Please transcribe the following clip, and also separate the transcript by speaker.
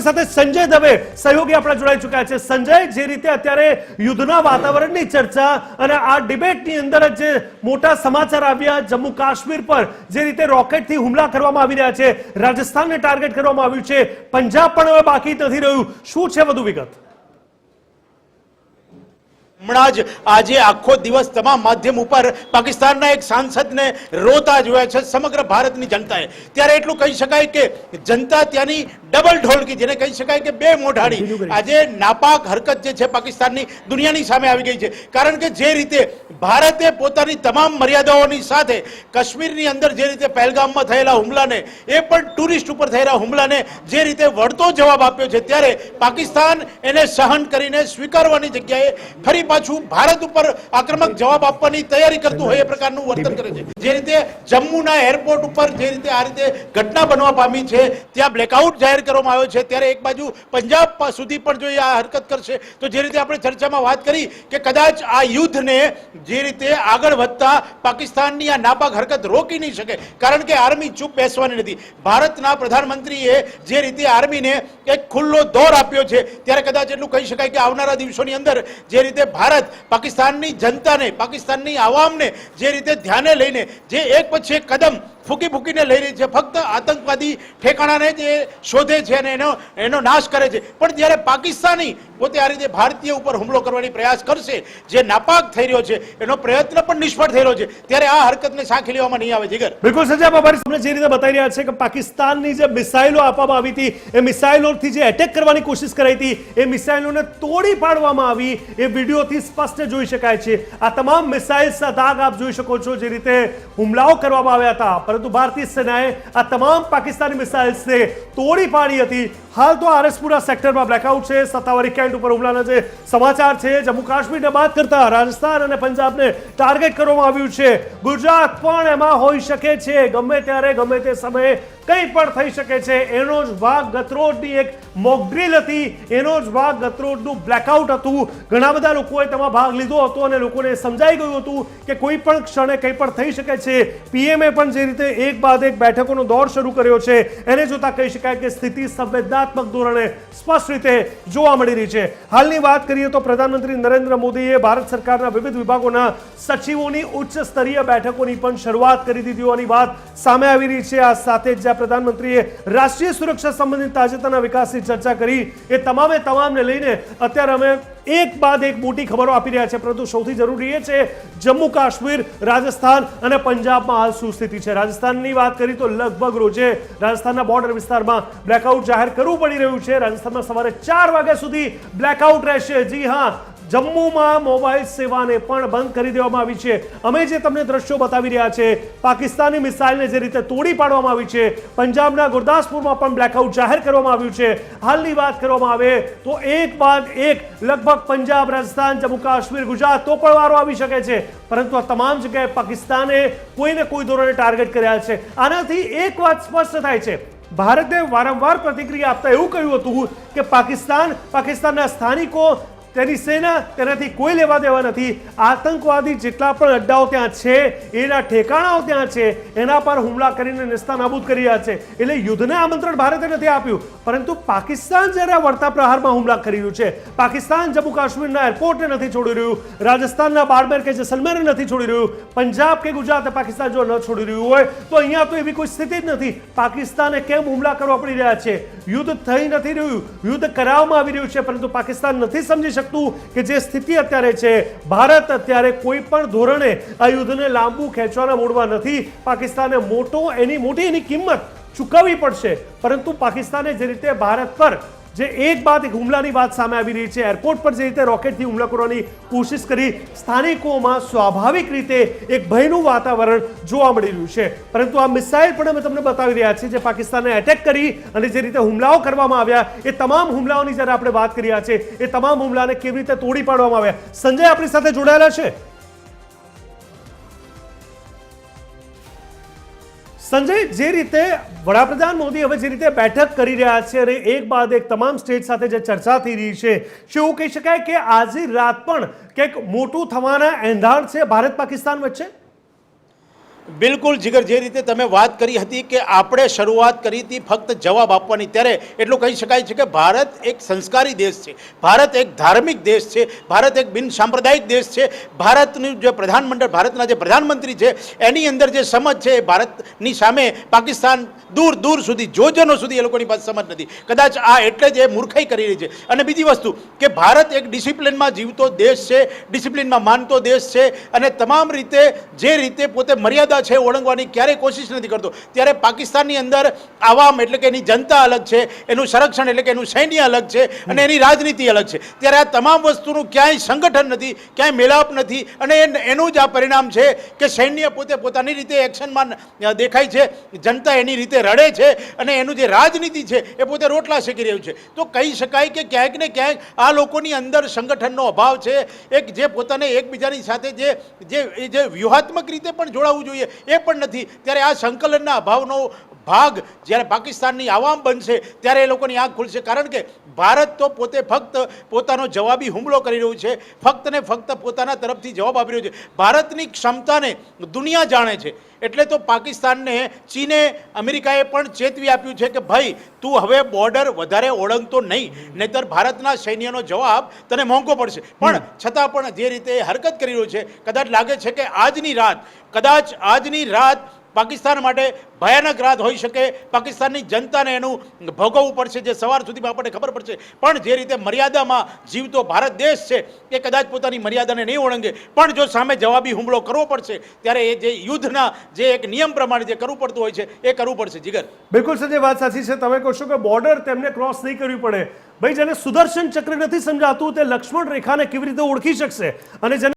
Speaker 1: સાથે સંજય દવે સહયોગી આપણા જોડાઈ ચૂક્યા છે। સંજય, જે રીતે અત્યારે યુદ્ધના વાતાવરણની ચર્ચા અને આ ડિબેટની અંદર જે મોટા સમાચાર આવ્યા જમ્મુ કાશ્મીર પર જે રીતે રોકેટથી હુમલા કરવામાં આવી રહ્યા છે, રાજસ્થાનને ટાર્ગેટ કરવામાં આવ્યું છે, પંજાબ પણ હવે બાકી નથી રહ્યું, શું છે વધુ વિગત?
Speaker 2: હમણાં જ આજે આખો દિવસ તમામ માધ્યમ ઉપર પાકિસ્તાનના એક સાંસદને રોતા જોયા છે સમગ્ર ભારતની જનતાએ। ત્યારે એટલું કહી શકાય કે જનતા ત્યાંની ડબલ ઢોળકી, જેને કહી શકાય કે બે મોઢાડી આજે નાપાક હરકત જે છે પાકિસ્તાનની દુનિયાની સામે આવી ગઈ છે। કારણ કે જે રીતે ભારતે પોતાની તમામ મર્યાદાઓની સાથે કાશ્મીરની અંદર જે રીતે પહેલગામમાં થયેલા હુમલાને, એ પણ ટુરિસ્ટ ઉપર થયેલા હુમલાને જે રીતે વળતો જવાબ આપ્યો છે, ત્યારે પાકિસ્તાન એને સહન કરીને સ્વીકારવાની જગ્યાએ ફરી પાછું ભારત ઉપર આક્રમક જવાબ આપવાની તૈયારી કરતું હોય એ પ્રકારનું વર્તન કરે છે। જે રીતે જમ્મુના એરપોર્ટ ઉપર જે રીતે આ રીતે ઘટના બનવા પામી છે, ત્યાં બ્લેકઆઉટ જાહેર કરવામાં આવ્યો છે, ત્યારે એક બાજુ પંજાબ સુધી પણ જો આ હરકત કરશે તો જે રીતે આપણે ચર્ચામાં વાત કરી કે કદાચ આ યુદ્ધને જે રીતે આગળ વધતા પાકિસ્તાનની આ નાપાક હરકત રોકી નહીં શકે, કારણ કે આર્મી ચૂપ બેસવાની નથી। ભારતના પ્રધાનમંત્રીએ જે રીતે આર્મીને એક ખુલ્લો દોર આપ્યો છે, ત્યારે કદાચ એટલું કહી શકાય કે આવનારા દિવસોની અંદર જે રીતે ભારત પાકિસ્તાનની જનતાને, પાકિસ્તાનની આવામને જે રીતે ધ્યાને લઈને જે એક પછી એક કદમ ફૂકી ફૂકીને લઈ રહી છે, ફક્ત આતંકવાદી ઠેકાણાને જે શોધે છે અને એનો નાશ કરે છે, પણ જ્યારે પાકિસ્તાની પોતે આ રીતે ભારતીય ઉપર હુમલો કરવાની પ્રયાસ કરશે, જે નાપાક થઈ રહ્યો છે, એનો પ્રયત્ન પણ નિષ્ફળ થયેલો છે, ત્યારે આ હરકતને સાંખી લેવામાં નહીં આવે। જીગર,
Speaker 1: બિલકુલ સંજય, અમારી સામે જે રીતે બતાવી રહ્યા છે કે પાકિસ્તાનની જે મિસાઇલો આપવામાં આવી હતી, એ મિસાઇલોથી જે એટેક કરવાની કોશિશ કરાઈ હતી, એ મિસાઇલોને તોડી પાડવામાં આવી, એ વિડીયોથી સ્પષ્ટ જોઈ શકાય છે। આ તમામ મિસાઇલ્સના દાગ આપ જોઈ શકો છો, જે રીતે હુમલાઓ કરવામાં આવ્યા હતા, પરંતુ ભારતીય સેનાએ આ તમામ પાકિસ્તાની મિસાઇલ્સને તોડી પાડી હતી। હાલ તો આરએસપુરા સેક્ટરમાં બ્લેકઆઉટ છે, સત્તાવારી કેન્ટ ઉપર હુમલાના જે સમાચાર છે, જમ્મુ કાશ્મીરને બાદ કરતા રાજસ્થાન અને પંજાબને ટાર્ગેટ કરવામાં આવ્યું છે, ગુજરાત પણ એમાં હોઈ શકે છે, ગમે ત્યારે ગમે તે સમયે કંઈ પણ થઈ શકે છે। એનો જ ભાગ ગતરોડની એક મોકડ્રીલ હતી, એનો જ ભાગ ગતરોડનું બ્લેકઆઉટ હતું, ઘણા બધા લોકોએ તેમાં ભાગ લીધો હતો અને લોકોને સમજાઈ ગયું હતું કે કોઈ પણ ક્ષણે કંઈ પણ થઈ શકે છે। પીએમએ પણ જે રીતે એક બાદ એક બેઠકોનો દોર શરૂ કર્યો છે, એને જોતા કહી શકાય કે સ્થિતિ સંવેદનાત્મક ધોરણે સ્પષ્ટ રીતે જોવા મળી રહી છે। હાલની વાત કરીએ તો પ્રધાનમંત્રી નરેન્દ્ર મોદીએ ભારત સરકારના વિવિધ વિભાગોના સચિવોની ઉચ્ચ સ્તરીય બેઠકોની પણ શરૂઆત કરી દીધી હોવાની વાત સામે આવી રહી છે। આ સાથે જ પ્રધાનમંત્રીએ રાષ્ટ્રીય સુરક્ષા સંબંધિત તાજેતરના વિકાસની ચર્ચા કરી, એ તમામને લઈને અત્યારે અમે એક બાદ એક મોટી ખબરો આપી રહ્યા છે, પરંતુ સૌથી જરૂરી એ છે જમ્મુ કાશ્મીર, રાજસ્થાન અને પંજાબમાં હાલ શું સ્થિતિ છે। રાજસ્થાનની વાત કરી તો લગભગ રોજે રાજસ્થાનના બોર્ડર વિસ્તારમાં બ્લેકઆઉટ જાહેર કરવું પડી રહ્યું છે। રાજસ્થાનમાં સવારે 4 વાગ્યા સુધી બ્લેકઆઉટ રહેશે। જી હા, જમ્મુમાં મોબાઈલ સેવાને પણ બંધ કરી દેવામાં આવી છે। અમે જે તમને દ્રશ્યો બતાવી રહ્યા છે, પાકિસ્તાની મિસાઇલને જે રીતે તોડી પાડવામાં આવી છે, પંજાબના ગુરદાસપુરમાં પણ બ્લેકઆઉટ જાહેર કરવામાં આવ્યું છે। હાલની વાત કરવામાં આવે તો એક બાદ એક લગભગ પંજાબ, રાજસ્થાન, જમ્મુ કાશ્મીર, ગુજરાત તો પણ વારો આવી શકે છે, પરંતુ આ તમામ જગ્યાએ પાકિસ્તાને કોઈને કોઈ ધોરણે ટાર્ગેટ કર્યા છે। આનાથી એક વાત સ્પષ્ટ થાય છે, ભારતે વારંવાર પ્રતિક્રિયા આપતા એવું કહ્યું હતું કે પાકિસ્તાનના સ્થાનિકો, તેની સેના, તેનાથી કોઈ લેવા દેવા નથી। આતંકવાદી જેટલા પણ અડ્ડાઓ ત્યાં છે, એના ઠેકાણાઓ ત્યાં છે, એના પર હુમલા કરીને નેસ્તનાબૂદ કરી રહ્યા છે। એટલે યુદ્ધને આમંત્રણ ભારતે નથી આપ્યું, પરંતુ પાકિસ્તાન જ્યારે વળતા પ્રહારમાં હુમલા કરી રહ્યું છે, પાકિસ્તાન જમ્મુ કાશ્મીરના એરપોર્ટને નથી છોડી રહ્યું, રાજસ્થાનના બાડમેર કે જેસલમેરને નથી છોડી રહ્યું, પંજાબ કે ગુજરાતે પાકિસ્તાન જો ન છોડી રહ્યું હોય તો અહીંયા તો એવી કોઈ સ્થિતિ જ નથી। પાકિસ્તાને કેમ હુમલા કરવા પડી રહ્યા છે? યુદ્ધ થઈ નથી રહ્યું, યુદ્ધ કરાવવામાં આવી રહ્યું છે, પરંતુ પાકિસ્તાન નથી સમજી શકતું કે જે સ્થિતિ અત્યારે છે, ભારત અત્યારે કોઈ પણ ધોરણે આ યુદ્ધને લાંબુ ખેંચવાના મૂડમાં નથી। પાકિસ્તાને મોટી એની કિંમત ચૂકવવી પડશે, પરંતુ પાકિસ્તાને જે રીતે ભારત પર જે એક બાદ એક હુમલાની વાત સામે આવી રહી છે, એરપોર્ટ પર જે રીતે રોકેટથી હુમલા કરવાની કોશિશ કરી, સ્થાનિકોમાં સ્વાભાવિક રીતે એક ભયનું વાતાવરણ જોવા મળી રહ્યું છે। પરંતુ આ મિસાઇલ પણ અમે તમને બતાવી રહ્યા છીએ, જે પાકિસ્તાને એટેક કરી અને જે રીતે હુમલાઓ કરવામાં આવ્યા, એ તમામ હુમલાઓની જ્યારે આપણે વાત કરી રહ્યા છે, એ તમામ હુમલાને કેવી રીતે તોડી પાડવામાં આવ્યા। સંજય આપણી સાથે જોડાયેલા છે। સંજય, જે રીતે વડાપ્રધાન મોદી હવે જે રીતે બેઠક કરી રહ્યા છે અને એક બાદ એક તમામ સ્ટેટ સાથે જે ચર્ચા થઈ રહી છે, શું એવું કહી શકાય કે આજે રાત પણ કંઈક મોટું થવાના એંધાણ છે ભારત પાકિસ્તાન વચ્ચે?
Speaker 2: બિલકુલ જીગર, જે રીતે તમે વાત કરી હતી કે આપણે શરૂઆત કરી હતી ફક્ત જવાબ આપવાની, ત્યારે એટલું કહી શકાય છે કે ભારત એક સંસ્કારી દેશ છે, ભારત એક ધાર્મિક દેશ છે, ભારત એક બિન સાંપ્રદાયિક દેશ છે. ભારતનું જે પ્રધાનમંડળ, ભારતના જે પ્રધાનમંત્રી છે એની અંદર જે સમજ છે એ ભારતની સામે પાકિસ્તાન દૂર દૂર સુધી, જોજનો સુધી એ લોકોની પાસે સમજ નથી. કદાચ આ એટલે જ એ મૂર્ખાઈ કરી રહી છે. અને બીજી વસ્તુ કે ભારત એક ડિસિપ્લિનમાં જીવતો દેશ છે, ડિસિપ્લિનમાં માનતો દેશ છે, અને તમામ રીતે જે રીતે પોતે મર્યાદા છે ઓળંગવાની ક્યારેય કોશિશ નથી કરતો. ત્યારે પાકિસ્તાનની અંદર આવામ એટલે કે એની જનતા અલગ છે, એનું સંરક્ષણ એટલે કે એનું સૈન્ય અલગ છે, અને એની રાજનીતિ અલગ છે. ત્યારે આ તમામ વસ્તુનું ક્યાંય સંગઠન નથી, ક્યાંય મેલાપ નથી, અને એનું જ આ પરિણામ છે કે સૈન્ય પોતે પોતાની રીતે એક્શનમાં દેખાય છે, જનતા એની રીતે રડે છે, અને એનું જે રાજનીતિ છે એ પોતે રોટલા શેકી રહ્યું છે. તો કહી શકાય કે ક્યાંક ને ક્યાંક આ લોકોની અંદર સંગઠનનો અભાવ છે. એક જે પોતાને એકબીજાની સાથે જે વ્યૂહાત્મક રીતે પણ જોડાવવું જોઈએ એ પણ નથી. ત્યારે આ સંકલનના અભાવનો ભાગ જ્યારે પાકિસ્તાનની આવામ બનશે ત્યારે એ લોકોની આંખ ખુલશે. કારણ કે ભારત તો પોતે ફક્ત પોતાનો જવાબી હુમલો કરી રહ્યું છે, ફક્ત ને ફક્ત પોતાના તરફથી જવાબ આપી રહ્યું છે. ભારતની ક્ષમતાને દુનિયા જાણે છે. એટલે તો પાકિસ્તાનને ચીને, અમેરિકાએ પણ ચેતવી આપ્યું છે કે ભાઈ તું હવે બોર્ડર વધારે ઓળંગતો નહીં, નહીતર ભારતના સૈન્યનો જવાબ તને મોંઘો પડશે. પણ છતાં પણ જે રીતે હરકત કરી રહ્યો છે, કદાચ લાગે છે કે કદાચ આજની રાત પાકિસ્તાન માટે ભયાનક રાત હોઈ શકે. પાકિસ્તાનની જનતાને એનું ભોગવવું પડશે, જે સવાર સુધીમાં આપણને ખબર પડશે. પણ જે રીતે મર્યાદામાં જીવતો ભારત દેશ છે એ કદાચ પોતાની મર્યાદાને નહીં ઓળંગે, પણ જો સામે જવાબી હુમલો કરવો પડશે ત્યારે એ જે યુદ્ધના જે એક નિયમ પ્રમાણે જે કરવું પડતું હોય છે એ કરવું પડશે. જીગર,
Speaker 1: બિલકુલ સંજય, વાત સાચી છે. તમે કહો છો કે બોર્ડર તેમને ક્રોસ નહીં કરવી પડે. ભાઈ, જેને સુદર્શન ચક્ર નથી સમજાતું તે લક્ષ્મણ રેખાને કેવી રીતે ઓળખી શકશે? અને જેને